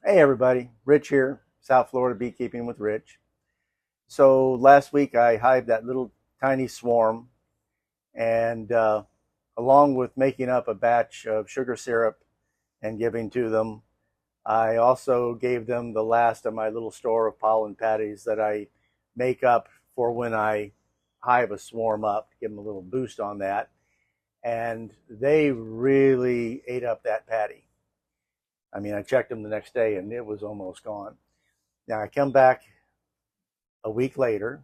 Hey everybody, Rich here, South Florida Beekeeping with Rich. So last week I hived that little tiny swarm, and along with making up a batch of sugar syrup and giving to them, I also gave them the last of my little store of pollen patties that I make up for when I hive a swarm up, to give them a little boost on that. And they really ate up that patty. I mean, I checked them the next day and it was almost gone. Now I come back a week later.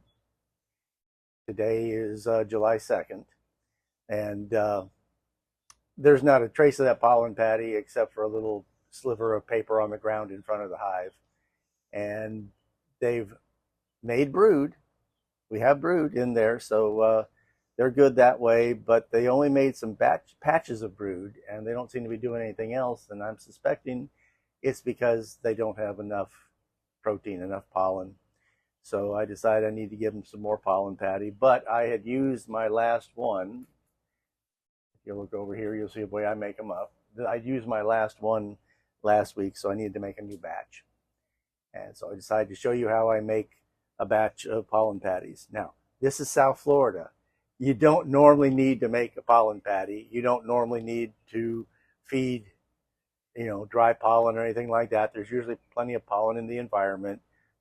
Today is July 2nd, and there's not a trace of that pollen patty except for a little sliver of paper on the ground in front of the hive. And they've made brood. We have brood in there, so they're good that way, but they only made some patches of brood, and they don't seem to be doing anything else, and I'm suspecting it's because they don't have enough protein, enough pollen. So I decided I need to give them some more pollen patty, but I had used my last one. If you look over here, you'll see the way I make them up. I used my last one last week, so I needed to make a new batch. And so I decided to show you how I make a batch of pollen patties. Now, this is South Florida. You don't normally need to make a pollen patty. You don't normally need to feed, dry pollen or anything like that. There's usually plenty of pollen in the environment.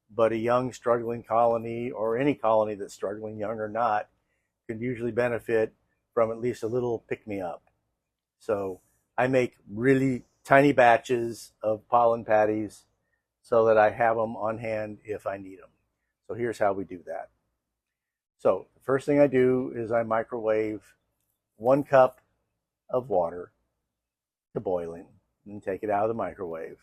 But a young, struggling colony, or any colony that's struggling, young or not, can usually benefit from at least a little pick-me-up. So I make really tiny batches of pollen patties so that I have them on hand if I need them. So here's how we do that. So the first thing I do is I microwave 1 cup of water to boiling and take it out of the microwave.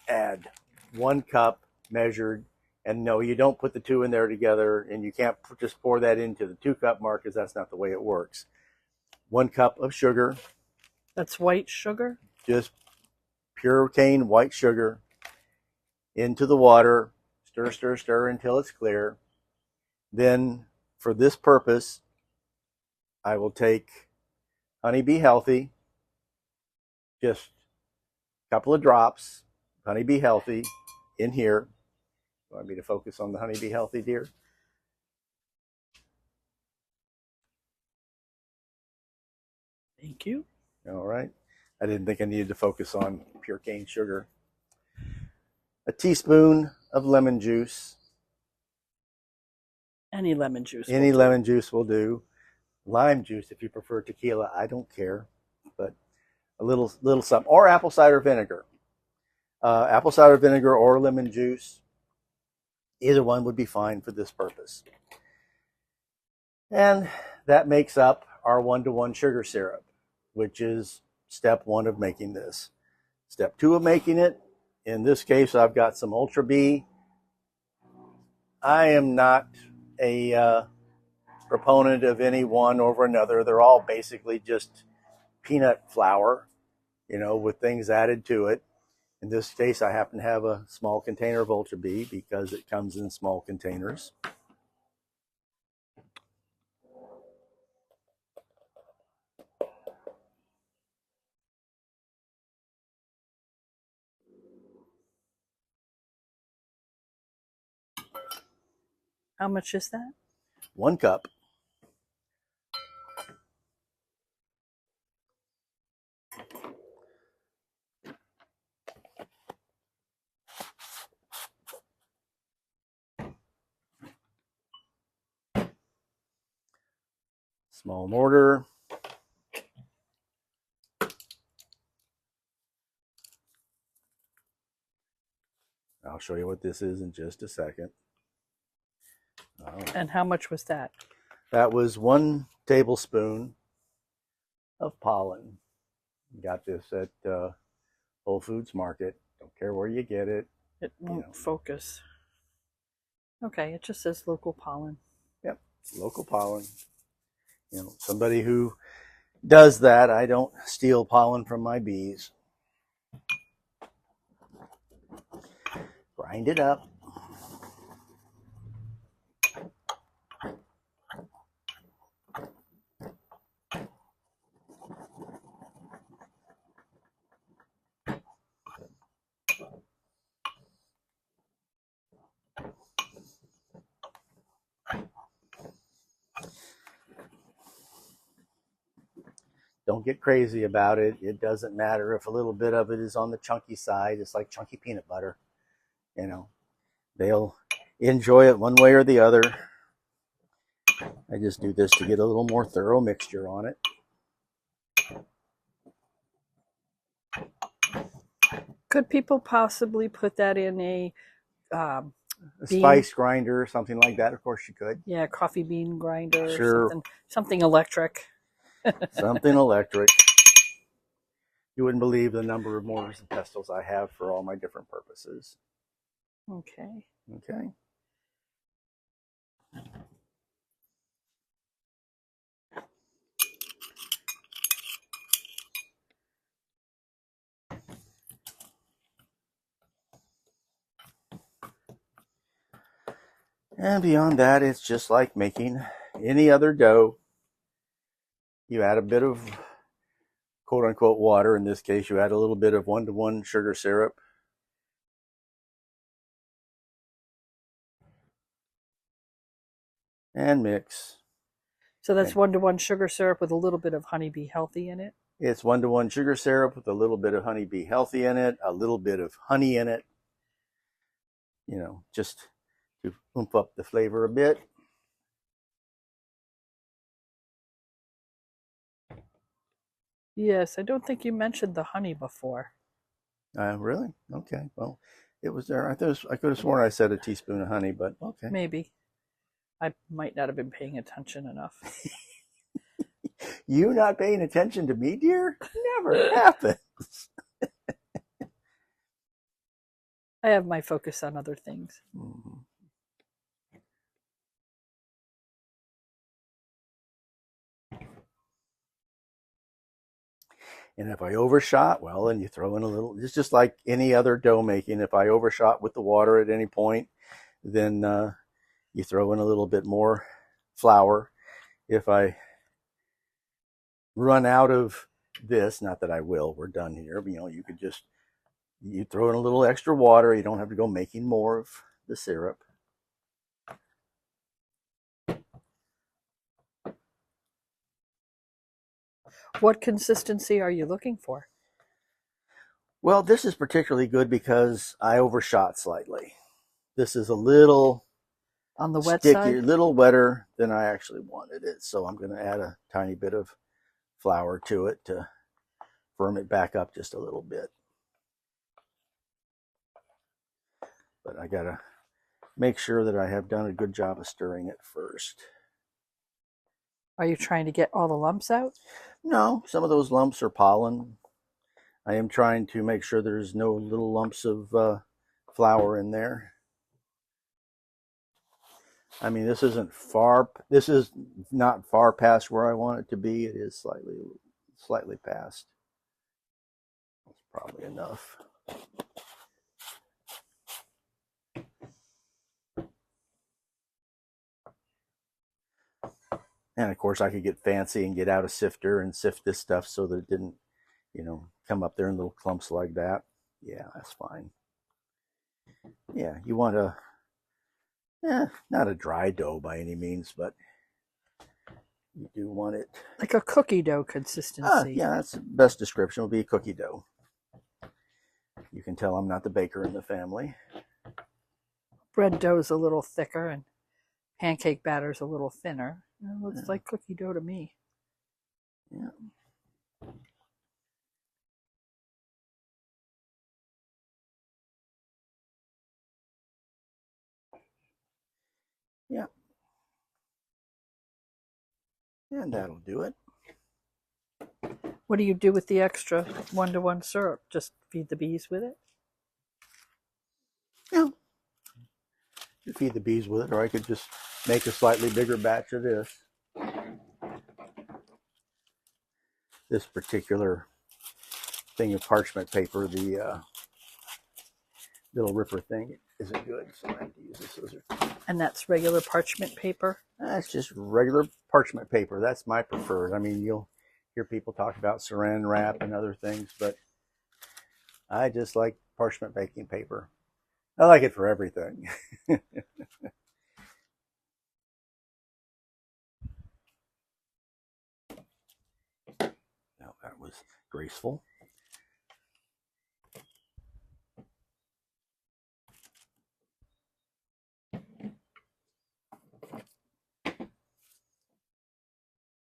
Add 1 cup measured, and no, you don't put the two in there together, and you can't just pour that into the 2 cup mark, because that's not the way it works. 1 cup of sugar. That's white sugar? Just pure cane white sugar into the water. Stir, stir, stir until it's clear. Then for this purpose, I will take Honey Bee Healthy, just a couple of drops, Honey Bee Healthy in here. You want me to focus on the Honey Bee Healthy, dear? Thank you. All right. I didn't think I needed to focus on pure cane sugar. A teaspoon of lemon juice. Any lemon juice. Any lemon juice will do. Lime juice, if you prefer tequila, I don't care. But a little something. Or apple cider vinegar. Apple cider vinegar or lemon juice. Either one would be fine for this purpose. And that makes up our 1-to-1 sugar syrup, which is step 1 of making this. Step 2 of making it, in this case, I've got some Ultra Bee. I am not a proponent of any one over another. They're all basically just peanut flour, with things added to it. In this case, I happen to have a small container of Ultra Bee because it comes in small containers. How much is that? 1 cup. Small mortar. I'll show you what this is in just a second. And how much was that? That was 1 tablespoon of pollen. Got this at Whole Foods Market. Don't care where you get it. It won't focus. Okay, it just says local pollen. Yep, local pollen. Somebody who does that. I don't steal pollen from my bees. Grind it up. Don't get crazy about it. It doesn't matter if a little bit of it is on the chunky side. It's like chunky peanut butter. You know, they'll enjoy it one way or the other. I just do this to get a little more thorough mixture on it. Could people possibly put that in a spice grinder or something like that? Of course you could. Yeah, coffee bean grinder. Sure. Something electric. Something electric. You wouldn't believe the number of mortars and pestles I have for all my different purposes. Okay. Okay. And beyond that, it's just like making any other dough. You add a bit of quote unquote water. In this case, you add a little bit of 1-to-1 sugar syrup. And mix. So that's 1-to-1 sugar syrup with a little bit of Honeybee Healthy in it? It's 1-to-1 sugar syrup with a little bit of Honeybee Healthy in it, a little bit of honey in it, you know, just to oomph up the flavor a bit. Yes, I don't think you mentioned the honey before. Really? Okay. Well, it was there. I could have sworn I said a teaspoon of honey, but okay. Maybe. I might not have been paying attention enough. You not paying attention to me, dear? Never happens. I have my focus on other things. Mm-hmm. And if I overshot, well, then you throw in a little. It's just like any other dough making. If I overshot with the water at any point, then you throw in a little bit more flour. If I run out of this, not that I will, we're done here, but you know, you throw in a little extra water. You don't have to go making more of the syrup. What consistency are you looking for? Well, this is particularly good because I overshot slightly. This is a little on the wet sticky, side? A little wetter than I actually wanted it. So I'm going to add a tiny bit of flour to it to firm it back up just a little bit. But I got to make sure that I have done a good job of stirring it first. Are you trying to get all the lumps out? No, some of those lumps are pollen. I am trying to make sure there's no little lumps of flour in there. I mean, this is not far past where I want it to be. It is slightly past. That's probably enough. And of course, I could get fancy and get out a sifter and sift this stuff so that it didn't, you know, come up there in little clumps like that. Yeah, that's fine. Yeah, you want not a dry dough by any means, but you do want it like a cookie dough consistency. Yeah, that's the best description. Will be a cookie dough. You can tell I'm not the baker in the family. Bread dough's a little thicker and pancake batter's a little thinner. It looks like cookie dough to me. Yeah. Yeah. And that'll do it. What do you do with the extra 1-to-1 syrup? Just feed the bees with it? Yeah. You feed the bees with it, or I could just make a slightly bigger batch of this. This particular thing of parchment paper, the little ripper thing, isn't good, so I have to use a scissor. And that's regular parchment paper? That's just regular parchment paper. That's my preferred. I mean, you'll hear people talk about saran wrap and other things, but I just like parchment baking paper. I like it for everything. That was graceful.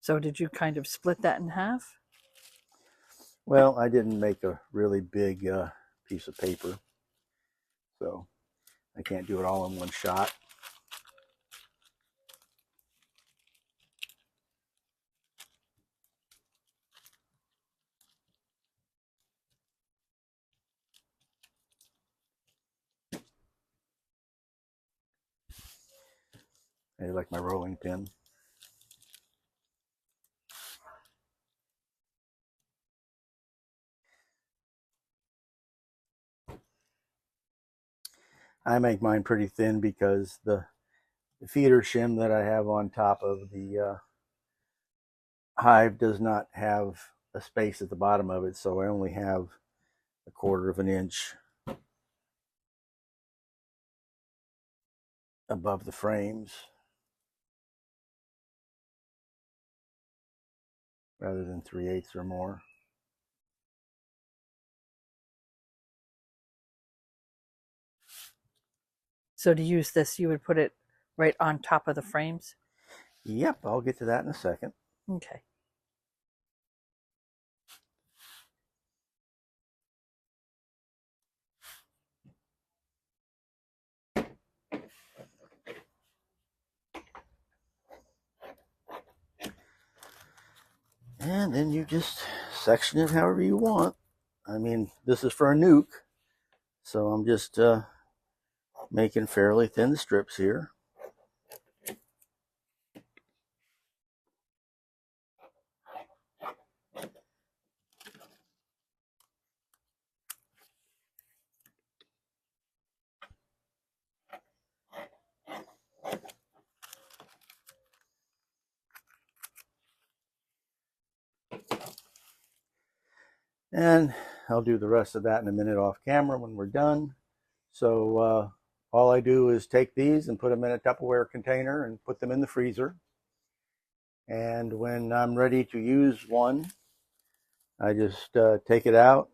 So did you kind of split that in half? Well, I didn't make a really big piece of paper, so I can't do it all in one shot. I like my rolling pin. I make mine pretty thin because the feeder shim that I have on top of the hive does not have a space at the bottom of it, so I only have 1/4 of an inch above the frames rather than 3/8 or more. So to use this, you would put it right on top of the frames? Yep, I'll get to that in a second. Okay. And then you just section it however you want. I mean, this is for a nuke, so I'm just making fairly thin strips here. And I'll do the rest of that in a minute off camera when we're done. So all I do is take these and put them in a Tupperware container and put them in the freezer. And when I'm ready to use one, I just take it out,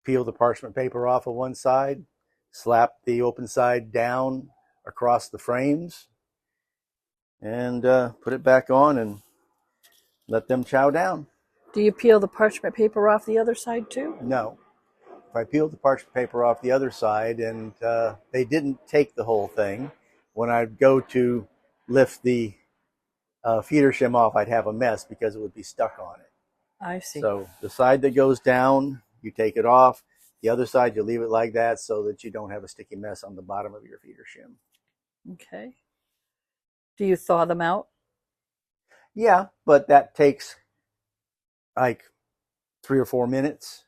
peel the parchment paper off of one side, slap the open side down across the frames, and put it back on and let them chow down. Do you peel the parchment paper off the other side too? No. If I peeled the parchment paper off the other side and they didn't take the whole thing, when I'd go to lift the feeder shim off, I'd have a mess because it would be stuck on it. I see. So the side that goes down, you take it off. The other side, you leave it like that so that you don't have a sticky mess on the bottom of your feeder shim. Okay. Do you thaw them out? Yeah, but that takes like 3 or 4 minutes.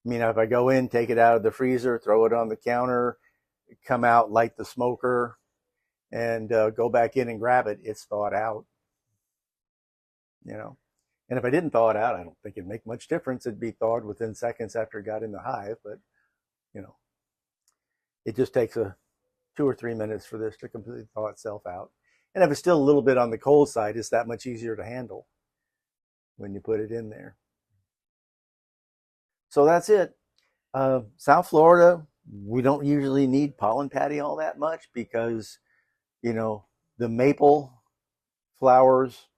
I mean, if I go in, take it out of the freezer, throw it on the counter, come out, light the smoker, and go back in and grab it, it's thawed out. You know, and if I didn't thaw it out, I don't think it'd make much difference. It'd be thawed within seconds after it got in the hive, but you know, it just takes 2 or 3 minutes for this to completely thaw itself out. And if it's still a little bit on the cold side, it's that much easier to handle when you put it in there. So that's it. South Florida, we don't usually need pollen patty all that much because, you know, the maple flowers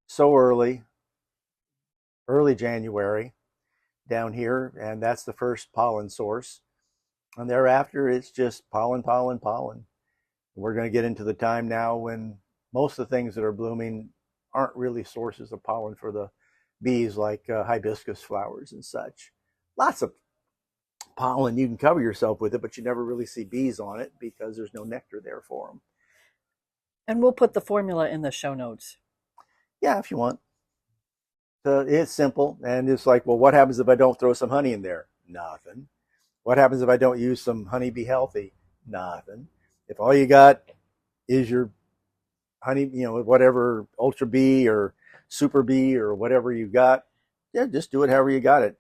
so early January down here, and that's the first pollen source. And thereafter, it's just pollen, pollen, pollen. We're going to get into the time now when most of the things that are blooming aren't really sources of pollen for the bees, like hibiscus flowers and such. Lots of pollen, you can cover yourself with it, but you never really see bees on it because there's no nectar there for them. And we'll put the formula in the show notes. Yeah, if you want. So it's simple, and it's like, well, what happens if I don't throw some honey in there? Nothing. What happens if I don't use some honey be healthy? Nothing. If all you got is your honey, you know, whatever ultra bee or super bee or whatever you got, yeah, just do it however you got it.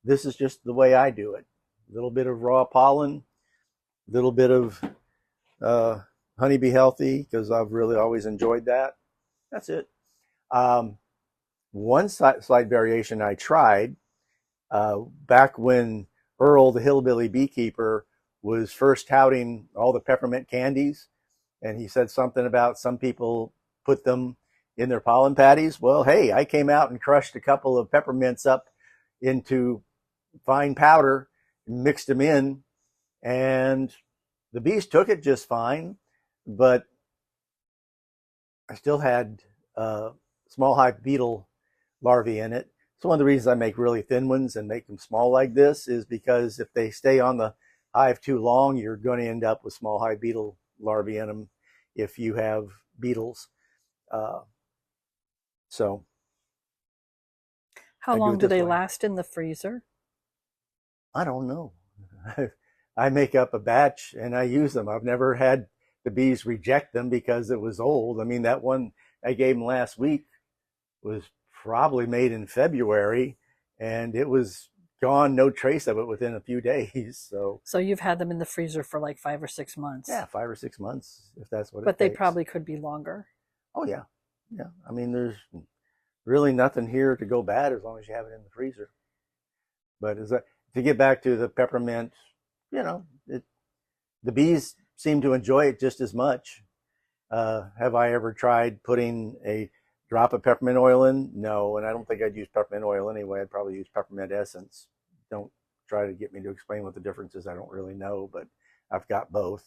This is just the way I do it. A little bit of raw pollen, a little bit of honey be healthy because I've really always enjoyed that. That's it. one slight variation I tried back when Earl, the hillbilly beekeeper, was first touting all the peppermint candies, and he said something about some people put them in their pollen patties. Well, hey, I came out and crushed a couple of peppermints up into fine powder, mixed them in, and the bees took it just fine, but I still had small hive beetle larvae in it. So one of the reasons I make really thin ones and make them small like this is because if they stay on the hive too long, you're going to end up with small hive beetle larvae in them if you have beetles. Uh, so How I do long it do this they way. last in the freezer? I don't know. I make up a batch and I use them. I've never had the bees reject them because it was old. I mean, that one I gave them last week was probably made in February and it was gone, no trace of it within a few days. So, So you've had them in the freezer for like 5 or 6 months, yeah, 5 or 6 months, if that's what it but they takes. probably could be longer. Oh, yeah. Yeah. I mean, there's really nothing here to go bad as long as you have it in the freezer. But to get back to the peppermint, you know, the bees seem to enjoy it just as much. Have I ever tried putting a drop of peppermint oil in? No, and I don't think I'd use peppermint oil anyway. I'd probably use peppermint essence. Don't try to get me to explain what the difference is. I don't really know, but I've got both.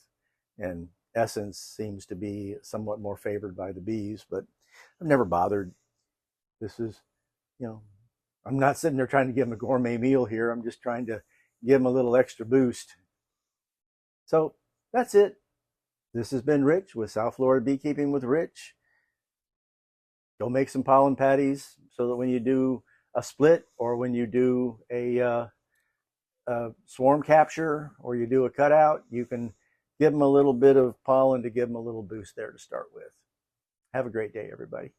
And essence seems to be somewhat more favored by the bees, but I've never bothered. This is, you know, I'm not sitting there trying to give them a gourmet meal here. I'm just trying to give them a little extra boost. So that's it. This has been Rich with South Florida Beekeeping with Rich. Go make some pollen patties so that when you do a split or when you do a swarm capture or you do a cutout, you can give them a little bit of pollen to give them a little boost there to start with. Have a great day, everybody.